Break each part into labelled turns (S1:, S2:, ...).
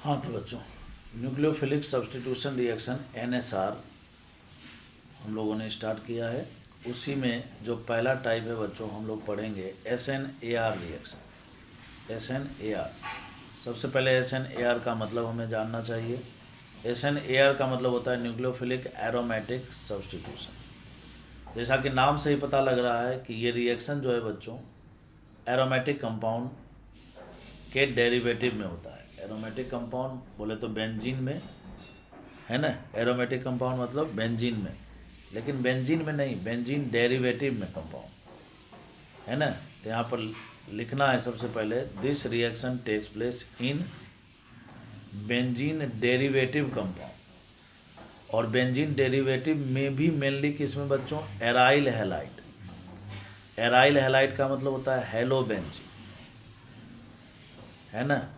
S1: हाँ तो बच्चों, न्यूक्लियोफिलिक सब्स्टिट्यूशन रिएक्शन NSR हम लोगों ने स्टार्ट किया है। उसी में जो पहला टाइप है बच्चों, हम लोग पढ़ेंगे SNAR रिएक्शन। SNAR, सबसे पहले SNAR का मतलब हमें जानना चाहिए। SNAR का मतलब होता है न्यूक्लियोफिलिक एरोमेटिक सब्स्टिट्यूशन। जैसा कि नाम से ही पता लग रहा है कि ये रिएक्शन जो है बच्चों, एरोमेटिक कंपाउंड के डेरिवेटिव में होता है। एरोमेटिक कंपाउंड बोले तो बेंजीन में है ना, एरोमेटिक कंपाउंड मतलब बेंजीन में, लेकिन बेंजीन में नहीं, बेंजीन डेरिवेटिव में कंपाउंड है ना। तो यहाँ पर लिखना है सबसे पहले, this reaction takes place in benzene derivative compound. और बेंजीन डेरिवेटिव में भी मेनली किसमें बच्चों, एराइल हैलाइड। एराइल हैलाइड का मतलब होता है हेलो बेंजीन, है ना।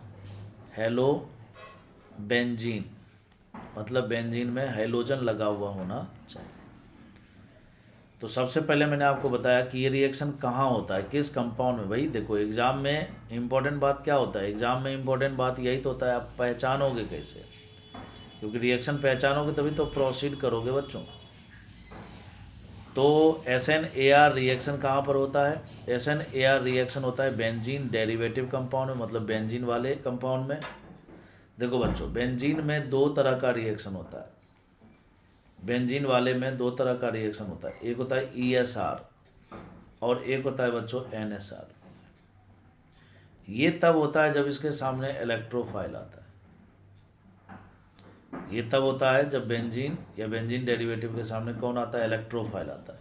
S1: हेलो बेंजीन मतलब बेंजीन में हाइड्रोजन लगा हुआ होना चाहिए। तो सबसे पहले मैंने आपको बताया कि ये रिएक्शन कहाँ होता है, किस कंपाउंड में। भाई देखो, एग्जाम में इंपॉर्टेंट बात क्या होता है, एग्जाम में इंपॉर्टेंट बात यही तो होता है, आप पहचानोगे कैसे, क्योंकि रिएक्शन पहचानोगे तभी तो प्रोसीड करोगे बच्चों। तो SNAR रिएक्शन कहाँ पर होता है, SNAR रिएक्शन होता है बेंजीन डेरिवेटिव कंपाउंड में, मतलब बेंजीन वाले कंपाउंड में। देखो बच्चों, बेंजीन में दो तरह का रिएक्शन होता है। बेंजीन वाले में दो तरह का रिएक्शन होता है, एक होता है ESR और एक होता है बच्चों NSR। ये तब होता है जब इसके सामने इलेक्ट्रोफाइल आता है। ये तब होता है जब बेंजीन या बेंजीन डेरिवेटिव के सामने कौन आता है, इलेक्ट्रोफाइल आता है।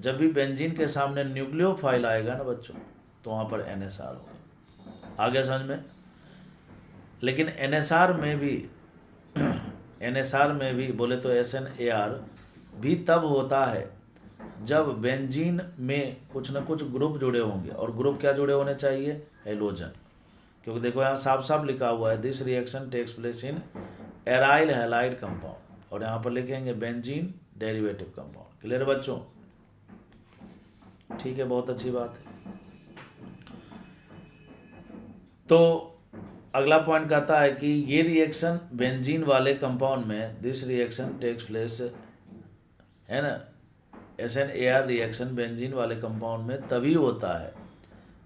S1: जब भी बेंजीन के सामने न्यूक्लियोफाइल आएगा ना बच्चों, तो वहाँ पर NSR होगा। आगे समझ में। लेकिन NSR में भी NSR में भी बोले तो SNAR भी तब होता है जब बेंजीन में कुछ न कुछ ग्रुप जुड़े होंगे, और ग्रुप क्या जुड़े होने चाहिए, हेलोजन। क्योंकि देखो यहाँ साफ साफ लिखा हुआ है, this reaction takes place in aryl halide compound, और यहाँ पर लिखेंगे बेंजीन डेरिवेटिव कंपाउंड। क्लियर बच्चों, ठीक है, बहुत अच्छी बात है। तो अगला पॉइंट कहता है कि ये रिएक्शन बेंजीन वाले कंपाउंड में, दिस रिएक्शन टेक्स प्लेस, है ना, SNAR रिएक्शन बेंजीन वाले कंपाउंड में तभी होता है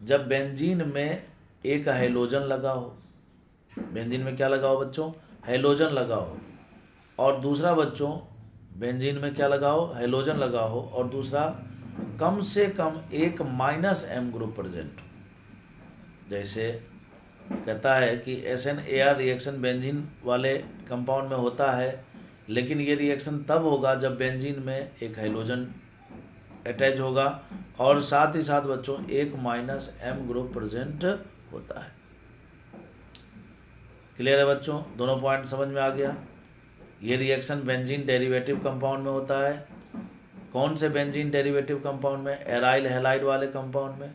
S1: जब बेंजीन में एक हाइड्रोजन लगा हो। बेंजीन में क्या लगा हो बच्चों, हाइड्रोजन लगा हो। और दूसरा बच्चों, बेंजीन में क्या लगा हो, हाइड्रोजन लगा हो, और दूसरा कम से कम एक -M ग्रुप प्रेजेंट हो। जैसे कहता है कि SNAR रिएक्शन बेंजीन वाले कंपाउंड में होता है, लेकिन ये रिएक्शन तब होगा जब बेंजीन में एक हाइड्रोजन अटैच होगा और साथ ही साथ बच्चों एक -M ग्रुप प्रेजेंट होता है। क्लियर है बच्चों, दोनों पॉइंट समझ में आ गया। ये रिएक्शन बेंजीन डेरिवेटिव कंपाउंड में होता है। कौन से बेंजीन डेरिवेटिव कंपाउंड में, एराइल हैलाइड वाले कंपाउंड में।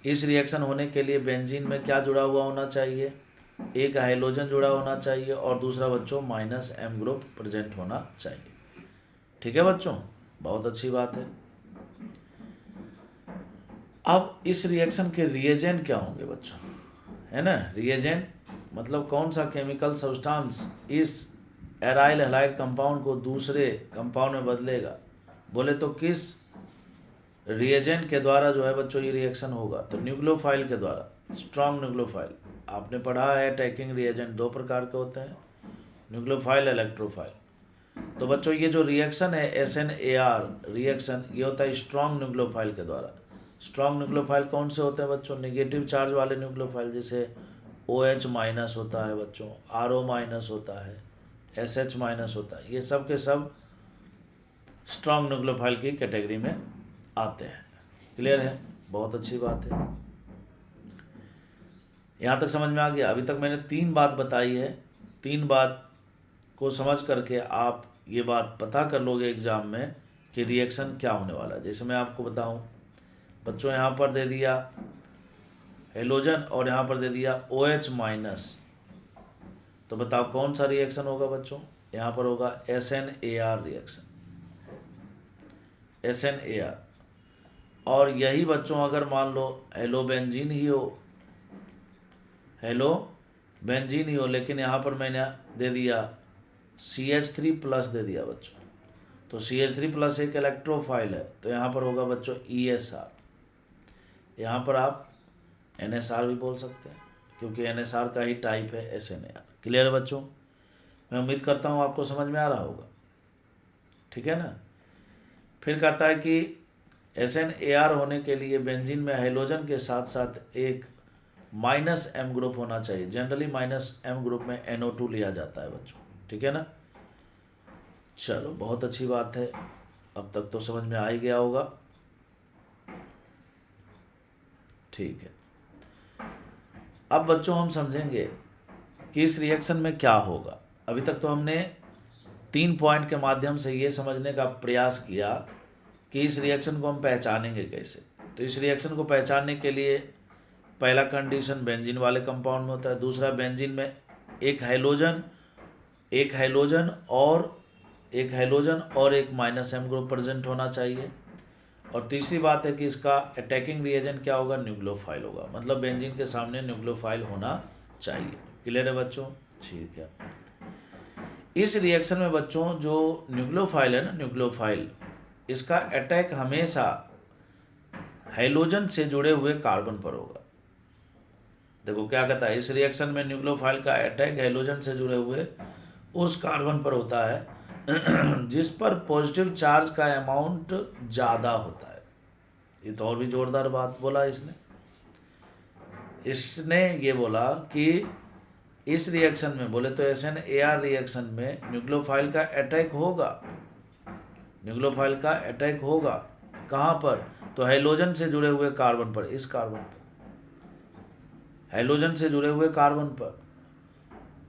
S1: इस रिएक्शन होने के लिए बेंजीन में क्या जुड़ा हुआ होना चाहिए, एक हाइड्रोजन जुड़ा होना चाहिए, और दूसरा बच्चों -M ग्रुप प्रेजेंट होना चाहिए। ठीक है बच्चों, बहुत अच्छी बात है। अब इस रिएक्शन के रिएजेंट क्या होंगे बच्चों, है ना। रिएजेंट मतलब कौन सा केमिकल सब्सटेंस इस एराइल हैलाइड कंपाउंड को दूसरे कंपाउंड में बदलेगा। बोले तो किस रिएजेंट के द्वारा जो है बच्चों ये रिएक्शन होगा, तो न्यूक्लियोफाइल के द्वारा, स्ट्रॉन्ग न्यूक्लियोफाइल। आपने पढ़ा है अटैकिंग रिएजेंट दो प्रकार के होते हैं, न्यूक्लियोफाइल, इलेक्ट्रोफाइल। तो बच्चों ये जो रिएक्शन है SNAR रिएक्शन, ये होता है स्ट्रॉन्ग न्यूक्लियोफाइल के द्वारा। स्ट्रॉन्ग न्यूक्लियोफाइल कौन से होते हैं बच्चों, नेगेटिव चार्ज वाले न्यूक्लियोफाइल, जैसे OH- होता है बच्चों, RO- होता है, SH- होता है। ये सब के सब स्ट्रॉन्ग न्यूक्लियोफाइल की कैटेगरी में आते हैं। क्लियर है, बहुत अच्छी बात है। यहाँ तक समझ में आ गया। अभी तक मैंने 3 बात बताई है, 3 बात को समझ करके आप ये बात पता कर लोगे एग्जाम में कि रिएक्शन क्या होने वाला है। जैसे मैं आपको बताऊं बच्चों, यहाँ पर दे दिया हेलोजन और यहाँ पर दे दिया OH-, तो बताओ कौन सा रिएक्शन होगा बच्चों, यहाँ पर होगा SNAR रिएक्शन, SNAR। और यही बच्चों अगर मान लो हेलोबेंजीन ही हो, हेलो बेंजीन ही हो, लेकिन यहाँ पर मैंने दे दिया CH3+ दे दिया बच्चों, तो CH3+ एक इलेक्ट्रोफाइल है, तो यहाँ पर होगा बच्चों ESR। यहाँ पर आप NSR भी बोल सकते हैं, क्योंकि NSR का ही टाइप है SNAR। क्लियर है बच्चों? मैं उम्मीद करता हूँ आपको समझ में आ रहा होगा, ठीक है ना। फिर कहता है कि SNAR होने के लिए बेंजीन में हाइड्रोजन के साथ साथ एक -M ग्रुप होना चाहिए। जनरली -M ग्रुप में NO2 लिया जाता है बच्चों, ठीक है ना। चलो बहुत अच्छी बात है, अब तक तो समझ में आ ही गया होगा, ठीक है। अब बच्चों हम समझेंगे कि इस रिएक्शन में क्या होगा। अभी तक तो हमने 3 पॉइंट के माध्यम से ये समझने का प्रयास किया कि इस रिएक्शन को हम पहचानेंगे कैसे। तो इस रिएक्शन को पहचानने के लिए पहला कंडीशन बेंजीन वाले कंपाउंड में होता है, दूसरा बेंजीन में एक हाइड्रोजन और एक -M ग्रुप प्रेजेंट होना चाहिए, और तीसरी बात है कि इसका अटैकिंग रिएजेंट क्या होगा, न्यूक्लियोफाइल होगा, मतलब बेंजीन के सामने न्यूक्लियोफाइल होना चाहिए। क्लियर है बच्चों? ठीक है। इस रिएक्शन में बच्चों जो न्यूक्लियोफाइल है ना, न्यूक्लियोफाइल, इसका अटैक हमेशा हाइड्रोजन से जुड़े हुए कार्बन पर होगा। देखो क्या कहता है, इस रिएक्शन में न्यूक्लियोफाइल का अटैक हाइड्रोजन से जुड़े हुए उस कार्बन पर होता है जिस पर पॉजिटिव चार्ज का अमाउंट ज़्यादा होता है। ये तो और भी जोरदार बात बोला इसने ये बोला कि इस रिएक्शन में बोले तो SNAR रिएक्शन में न्यूक्लियोफाइल का अटैक होगा कहाँ पर, तो हाइड्रोजन से जुड़े हुए कार्बन पर, इस कार्बन पर, हाइड्रोजन से जुड़े हुए कार्बन पर।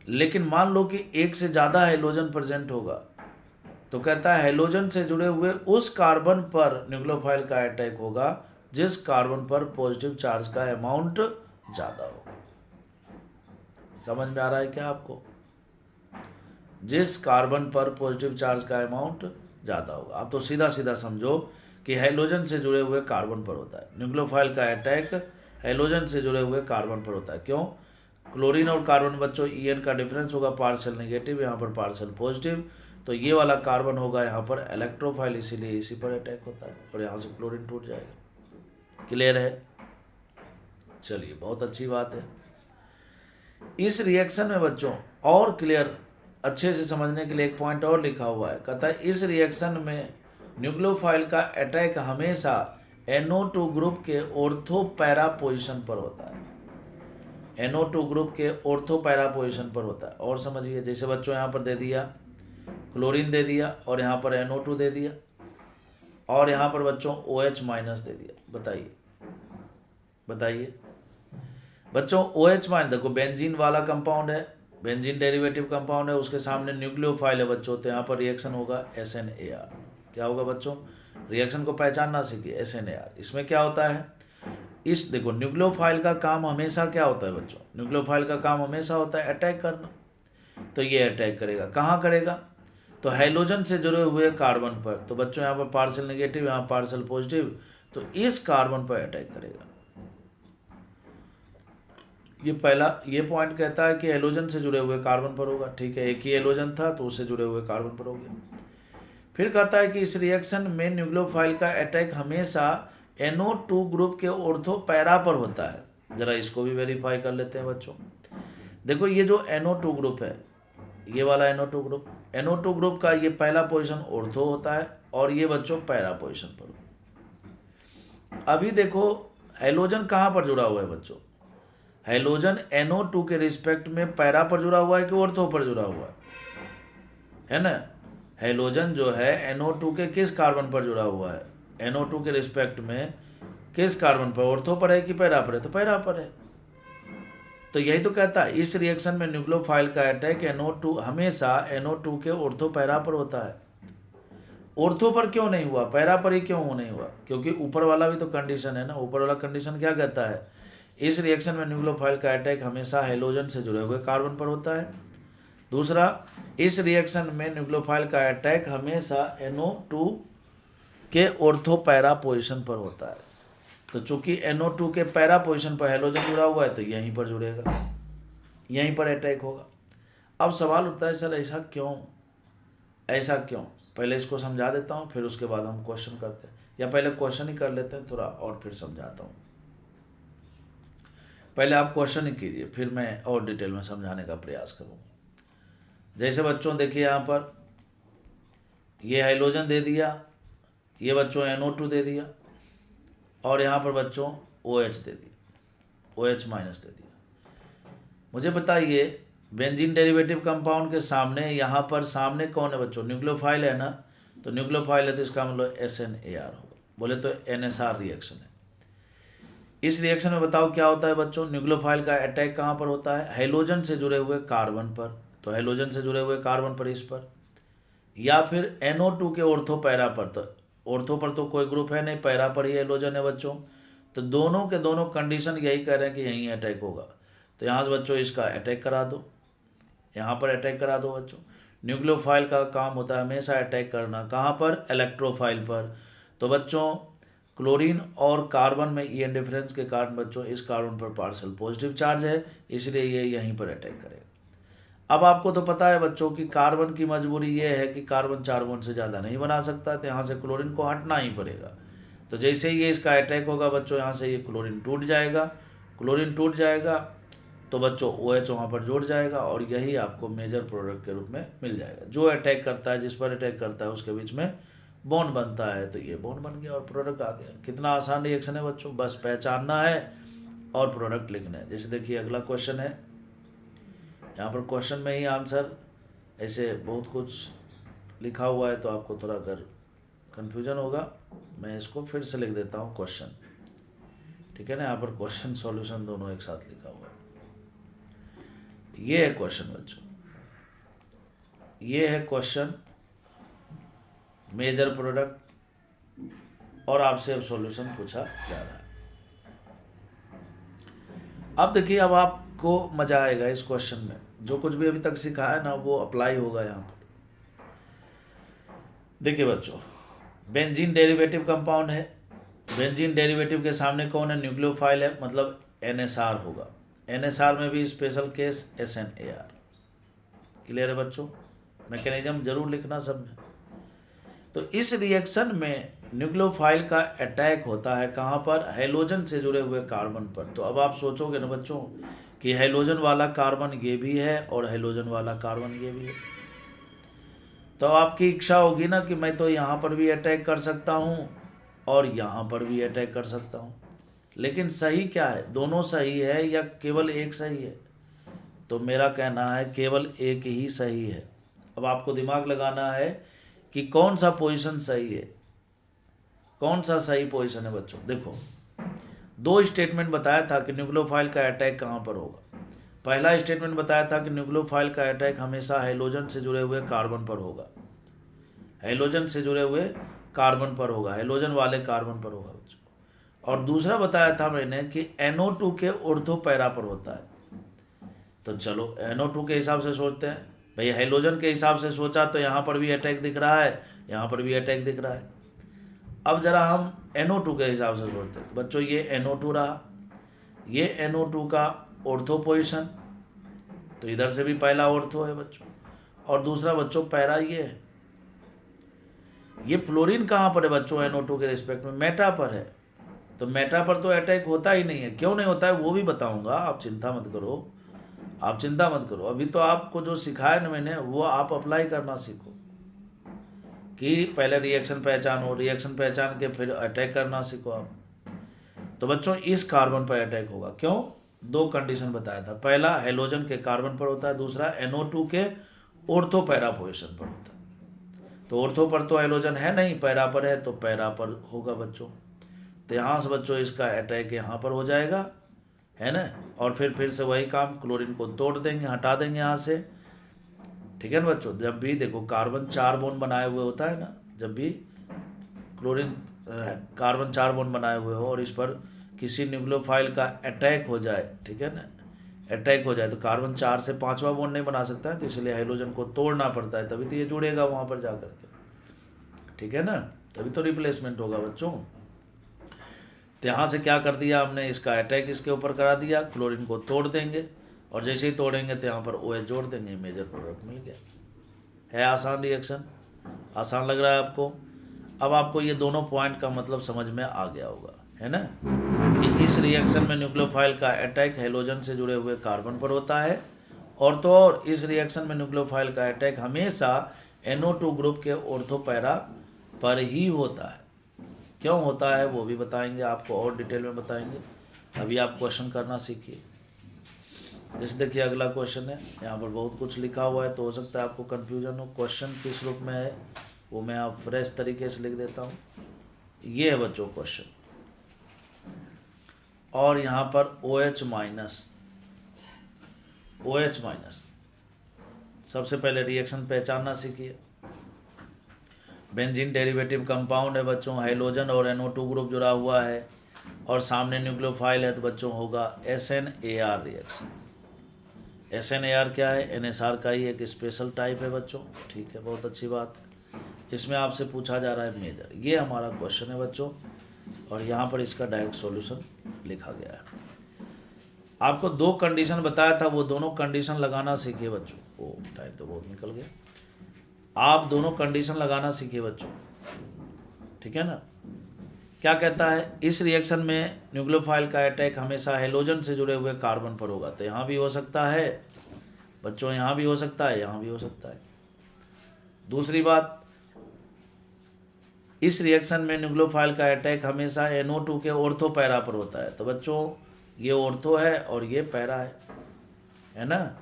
S1: लेकिन मान लो कि एक से ज़्यादा हाइड्रोजन प्रेजेंट होगा, तो कहता है हाइड्रोजन से जुड़े हुए उस कार्बन पर न्यूक्लियोफाइल का अटैक होगा जिस कार्बन पर पॉजिटिव चार्ज का अमाउंट ज़्यादा होगा। समझ में आ रहा है क्या आपको? जिस कार्बन पर पॉजिटिव चार्ज का अमाउंट ज़्यादा होगा। आप तो सीधा सीधा समझो कि हाइड्रोजन से जुड़े हुए कार्बन पर होता है, न्यूक्लियोफाइल का अटैक हाइड्रोजन से जुड़े हुए कार्बन पर होता है। क्यों? क्लोरीन और कार्बन बच्चों EN का डिफरेंस होगा पार्शियल नेगेटिव, यहाँ पर पार्शियल पॉजिटिव, तो ये वाला कार्बन होगा यहाँ पर इलेक्ट्रोफाइल, इसीलिए इसी पर अटैक होता है और यहाँ से क्लोरीन टूट जाएगा। क्लियर है? चलिए बहुत अच्छी बात है। इस रिएक्शन में बच्चों और क्लियर अच्छे से समझने के लिए एक पॉइंट और लिखा हुआ है, कहता है इस रिएक्शन में न्यूक्लियोफाइल का अटैक हमेशा NO2 ग्रुप के ऑर्थो पैरा पोजिशन पर होता है। NO2 ग्रुप के ऑर्थो पैरा पोजिशन पर होता है। और समझिए, जैसे बच्चों यहाँ पर दे दिया क्लोरीन दे दिया और यहाँ पर NO2 दे दिया और यहाँ पर बच्चों OH- दे दिया। बताइए बच्चों, OH- देखो बेंजीन वाला कंपाउंड है, बेंजीन डेरिवेटिव कंपाउंड है, उसके सामने न्यूक्लियोफाइल है बच्चों, तो यहाँ पर रिएक्शन होगा SNAR। क्या होगा बच्चों? रिएक्शन को पहचानना सीखिए, SNAR। इसमें क्या होता है, इस देखो न्यूक्लियोफाइल का काम हमेशा क्या होता है बच्चों, न्यूक्लियोफाइल का काम हमेशा होता है अटैक करना। तो ये अटैक करेगा, कहाँ करेगा, तो हाइड्रोजन से जुड़े हुए कार्बन पर। तो बच्चों यहाँ पर पार्शियल नेगेटिव, यहाँ पार्शियल पॉजिटिव, तो इस कार्बन पर अटैक करेगा। ये पॉइंट कहता है कि हाइड्रोजन से जुड़े हुए कार्बन पर होगा। ठीक है, एक ही हाइड्रोजन था तो उससे जुड़े हुए कार्बन पर हो गया। फिर कहता है कि इस रिएक्शन में न्यूक्लियोफाइल का अटैक हमेशा NO2 ग्रुप के ऑर्थो पैरा पर होता है। जरा इसको भी वेरीफाई कर लेते हैं बच्चों। देखो ये जो NO2 ग्रुप है, ये वाला NO2 ग्रुप का ये पहला पोजीशन ऑर्थो होता है और ये बच्चों पैरा पोजीशन पर। अभी देखो हाइड्रोजन कहाँ पर जुड़ा हुआ है बच्चों, हाइड्रोजन NO2 के रिस्पेक्ट में पैरा पर जुड़ा हुआ है कि ऑर्थो पर जुड़ा हुआ है ना। हाइड्रोजन जो है NO2 के किस कार्बन पर जुड़ा हुआ है, NO2 के रिस्पेक्ट में किस कार्बन पर, ऑर्थो पर है कि पैरा पर है, तो पैरा पर है। तो यही तो कहता है इस रिएक्शन में न्यूक्लियोफाइल का अटैक NO2 हमेशा NO2 के ऑर्थो पैरा पर होता है। ऑर्थो पर क्यों नहीं हुआ, पैरा पर ही क्यों नहीं हुआ, क्योंकि ऊपर वाला भी तो कंडीशन है ना। ऊपर वाला कंडीशन क्या कहता है, इस रिएक्शन में न्यूक्लियोफाइल का अटैक हमेशा हाइड्रोजन से जुड़े हुए कार्बन पर होता है। दूसरा, इस रिएक्शन में न्यूक्लियोफाइल का अटैक हमेशा NO2 के ऑर्थो पैरा पोजीशन पर होता है। तो चूंकि NO2 के पैरा पोजीशन पर हाइड्रोजन जुड़ा हुआ है तो यहीं पर जुड़ेगा, यहीं पर अटैक होगा। अब सवाल उठता है सर ऐसा क्यों, ऐसा क्यों? पहले इसको समझा देता हूँ, फिर उसके बाद हम क्वेश्चन करते हैं, या पहले क्वेश्चन ही कर लेते हैं थोड़ा और फिर समझाता हूँ। पहले आप क्वेश्चन ही कीजिए, फिर मैं और डिटेल में समझाने का प्रयास करूँगा। जैसे बच्चों देखिए यहाँ पर ये हाइड्रोजन दे दिया, ये बच्चों NO2 दे दिया, और यहाँ पर बच्चों OH दे दिया, OH माइनस दे दिया। मुझे बताइए बेंजीन डेरिवेटिव कंपाउंड के सामने, यहाँ पर सामने कौन है बच्चों? न्यूक्लियोफाइल है ना, तो न्यूक्लियोफाइल है तो इसका मतलब SNAR होगा, बोले तो NSR रिएक्शन है। इस रिएक्शन में बताओ क्या होता है बच्चों? न्यूक्लियोफाइल का अटैक कहाँ पर होता है? हाइड्रोजन से जुड़े हुए कार्बन पर, तो हाइड्रोजन से जुड़े हुए कार्बन पर इस पर, या फिर NO2 के ऑर्थो पैरा पर। तो ऑर्थो पर तो कोई ग्रुप है नहीं, पैरा पर ही हाइड्रोजन है बच्चों, तो दोनों के दोनों कंडीशन यही कह रहे हैं कि यहीं अटैक होगा। तो यहाँ से बच्चों इसका अटैक करा दो, यहाँ पर अटैक करा दो बच्चों। न्यूक्लियोफाइल का काम होता है हमेशा अटैक करना, कहाँ पर? इलेक्ट्रोफाइल पर। तो बच्चों क्लोरीन और कार्बन में ये डिफरेंस के कारण बच्चों इस कार्बन पर पार्शियल पॉजिटिव चार्ज है, इसलिए ये यहीं पर अटैक करेगा। अब आपको तो पता है बच्चों कि कार्बन की मजबूरी ये है कि कार्बन 4 बॉन्ड से ज़्यादा नहीं बना सकता, तो यहाँ से क्लोरीन को हटना ही पड़ेगा। तो जैसे ही ये इसका अटैक होगा बच्चों, यहाँ से ये क्लोरीन टूट जाएगा, क्लोरीन टूट जाएगा तो बच्चों OH वहाँ पर जुड़ जाएगा, और यही आपको मेजर प्रोडक्ट के रूप में मिल जाएगा। जो अटैक करता है, जिस पर अटैक करता है उसके बीच में बॉन्ड बनता है, तो ये बॉन्ड बन गया और प्रोडक्ट आ गया। कितना आसान रिएक्शन है बच्चों, बस पहचानना है और प्रोडक्ट लिखना है। जैसे देखिए अगला क्वेश्चन है, यहाँ पर क्वेश्चन में ही आंसर ऐसे बहुत कुछ लिखा हुआ है, तो आपको थोड़ा अगर कन्फ्यूजन होगा, मैं इसको फिर से लिख देता हूँ क्वेश्चन, ठीक है ना। यहाँ पर क्वेश्चन सॉल्यूशन दोनों एक साथ लिखा हुआ है। ये है क्वेश्चन बच्चों, ये है क्वेश्चन मेजर प्रोडक्ट, और आपसे अब सॉल्यूशन पूछा जा रहा है। अब देखिए, अब आपको मजा आएगा इस क्वेश्चन में। जो कुछ भी अभी तक सीखा है ना वो अप्लाई होगा यहाँ पर। देखिए बच्चों, बेंजीन डेरिवेटिव कंपाउंड है, बेंजीन डेरिवेटिव के सामने कौन है? न्यूक्लियोफाइल है, मतलब NSR होगा। NSR में भी स्पेशल केस SNAR। क्लियर है बच्चों? मैकेनिज्म जरूर लिखना सब में। तो इस रिएक्शन में न्यूक्लियोफाइल का अटैक होता है कहाँ पर? हाइड्रोजन से जुड़े हुए कार्बन पर। तो अब आप सोचोगे ना बच्चों कि हाइड्रोजन वाला कार्बन ये भी है और हाइड्रोजन वाला कार्बन ये भी है, तो आपकी इच्छा होगी ना कि मैं तो यहाँ पर भी अटैक कर सकता हूँ और यहाँ पर भी अटैक कर सकता हूँ। लेकिन सही क्या है? दोनों सही है या केवल एक सही है? तो मेरा कहना है केवल एक ही सही है। अब आपको दिमाग लगाना है कि कौन सा पोजीशन सही है, कौन सा सही पोजीशन है बच्चों। देखो, दो स्टेटमेंट बताया था कि न्यूक्लियोफाइल का अटैक कहाँ पर होगा। पहला स्टेटमेंट बताया था कि न्यूक्लियोफाइल का अटैक हमेशा हाइड्रोजन से जुड़े हुए कार्बन पर होगा, हाइड्रोजन से जुड़े हुए कार्बन पर होगा, हाइड्रोजन वाले कार्बन पर होगा बच्चों। और दूसरा बताया था मैंने कि NO2 के ऑर्थो पैरा पर होता है। तो चलो NO2 के हिसाब से सोचते हैं भाई, हाइड्रोजन के हिसाब से सोचा तो यहाँ पर भी अटैक दिख रहा है, यहाँ पर भी अटैक दिख रहा है। अब जरा हम NO2 के हिसाब से सोचते हैं, तो बच्चों ये NO2 रहा, ये NO2 का ऑर्थो पोजिशन, तो इधर से भी पहला ऑर्थो है बच्चों, और दूसरा बच्चों पैरा ये है। ये फ्लोरीन कहाँ पर है बच्चों? NO2 के रिस्पेक्ट में मेटा पर है। तो मेटा पर तो अटैक होता ही नहीं है। क्यों नहीं होता है वो भी बताऊंगा, आप चिंता मत करो, आप चिंता मत करो। अभी तो आपको जो सिखाया ना मैंने वो आप अप्लाई करना सीखो, कि पहले रिएक्शन पहचानो, रिएक्शन पहचान के फिर अटैक करना सीखो आप। तो बच्चों इस कार्बन पर अटैक होगा। क्यों? दो कंडीशन बताया था, पहला हाइड्रोजन के कार्बन पर होता है, दूसरा NO2 के ऑर्थो पैरा पोजिशन पर होता है। तो ऑर्थो पर तो हाइड्रोजन है नहीं, पैरा पर है, तो पैरा पर होगा बच्चों। तो यहाँ से बच्चों इसका अटैक यहाँ पर हो जाएगा, है ना। और फिर से वही काम, क्लोरीन को तोड़ देंगे, हटा देंगे यहाँ से, ठीक है ना बच्चों। जब भी देखो कार्बन 4 बॉन्ड बनाए हुए होता है ना, जब भी क्लोरीन कार्बन 4 बॉन्ड बनाए हुए हो और इस पर किसी न्यूक्लियोफाइल का अटैक हो जाए, ठीक है ना, अटैक हो जाए, तो कार्बन 4 से 5वां बॉन्ड नहीं बना सकता है, तो इसलिए हाइड्रोजन को तोड़ना पड़ता है, तभी तो ये जुड़ेगा वहाँ पर जा करके, ठीक है ना, तभी तो रिप्लेसमेंट होगा बच्चों। तो यहाँ से क्या कर दिया हमने, इसका अटैक इसके ऊपर करा दिया, क्लोरीन को तोड़ देंगे, और जैसे ही तोड़ेंगे तो यहाँ पर OH जोड़ देंगे, मेजर प्रोडक्ट मिल गया। है आसान रिएक्शन? आसान लग रहा है आपको? अब आपको ये दोनों पॉइंट का मतलब समझ में आ गया होगा, है ना, कि इस रिएक्शन में न्यूक्लियोफाइल का अटैक हेलोजन से जुड़े हुए कार्बन पर होता है, और तो और इस रिएक्शन में न्यूक्लियोफाइल का अटैक हमेशा NO2 ग्रुप के ऑर्थो पैरा पर ही होता है। क्यों होता है वो भी बताएंगे आपको, और डिटेल में बताएंगे। अभी आप क्वेश्चन करना सीखिए। जैसे देखिए अगला क्वेश्चन है, यहाँ पर बहुत कुछ लिखा हुआ है तो हो सकता है आपको कन्फ्यूजन हो। क्वेश्चन किस रूप में है वो मैं आप फ्रेश तरीके से लिख देता हूँ। ये है बच्चों क्वेश्चन, और यहाँ पर OH माइनस। सबसे पहले रिएक्शन पहचानना सीखिए। बेंजीन डेरिवेटिव कंपाउंड है बच्चों, हाइड्रोजन और NO2 ग्रुप जुड़ा हुआ है, और सामने न्यूक्लियोफाइल है तो बच्चों होगा SNAR रिएक्शन। SNAR क्या है? NSR का ही एक स्पेशल टाइप है बच्चों, ठीक है, बहुत अच्छी बात है। इसमें आपसे पूछा जा रहा है मेजर, ये हमारा क्वेश्चन है बच्चों, और यहाँ पर इसका डायरेक्ट सॉल्यूशन लिखा गया है। आपको 2 कंडीशन बताया था, वो दोनों कंडीशन लगाना सीखिए बच्चों। ओ टाइम तो बहुत निकल गया। आप दोनों कंडीशन लगाना सीखिए बच्चों, ठीक है ना। क्या कहता है? इस रिएक्शन में न्यूक्लियोफाइल का अटैक हमेशा हेलोजन से जुड़े हुए कार्बन पर होगा। तो यहाँ भी हो सकता है बच्चों, यहाँ भी हो सकता है, यहाँ भी हो सकता है। दूसरी बात, इस रिएक्शन में न्यूक्लियोफाइल का अटैक हमेशा NO2 के ऑर्थो पैरा पर होता है। तो बच्चों ये ऑर्थो है और ये पैरा है ना,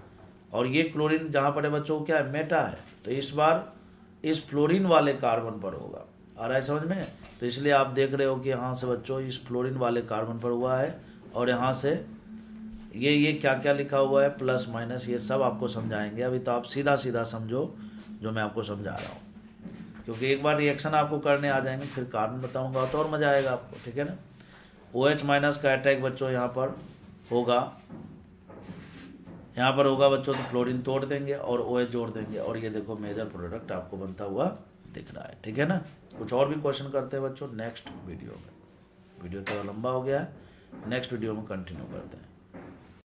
S1: और ये क्लोरीन जहाँ पर है बच्चों क्या है? मेटा है। तो इस बार इस फ्लोरीन वाले कार्बन पर होगा। आ रहा है समझ में? तो इसलिए आप देख रहे हो कि यहाँ से बच्चों इस फ्लोरीन वाले कार्बन पर हुआ है, और यहाँ से ये क्या क्या लिखा हुआ है, प्लस माइनस, ये सब आपको समझाएंगे। अभी तो आप सीधा सीधा समझो जो मैं आपको समझा रहा हूँ, क्योंकि एक बार रिएक्शन आपको करने आ जाएंगे, फिर कार्बन बताऊँगा तो और मज़ा आएगा आपको, ठीक है ना। OH माइनस का अटैक बच्चों यहाँ पर होगा, यहाँ पर होगा बच्चों, तो फ्लोरीन तोड़ देंगे और OH जोड़ देंगे, और ये देखो मेजर प्रोडक्ट आपको बनता हुआ दिख रहा है, ठीक है ना। कुछ और भी क्वेश्चन करते हैं बच्चों नेक्स्ट वीडियो में। वीडियो थोड़ा लंबा हो गया है, नेक्स्ट वीडियो में कंटिन्यू करते हैं।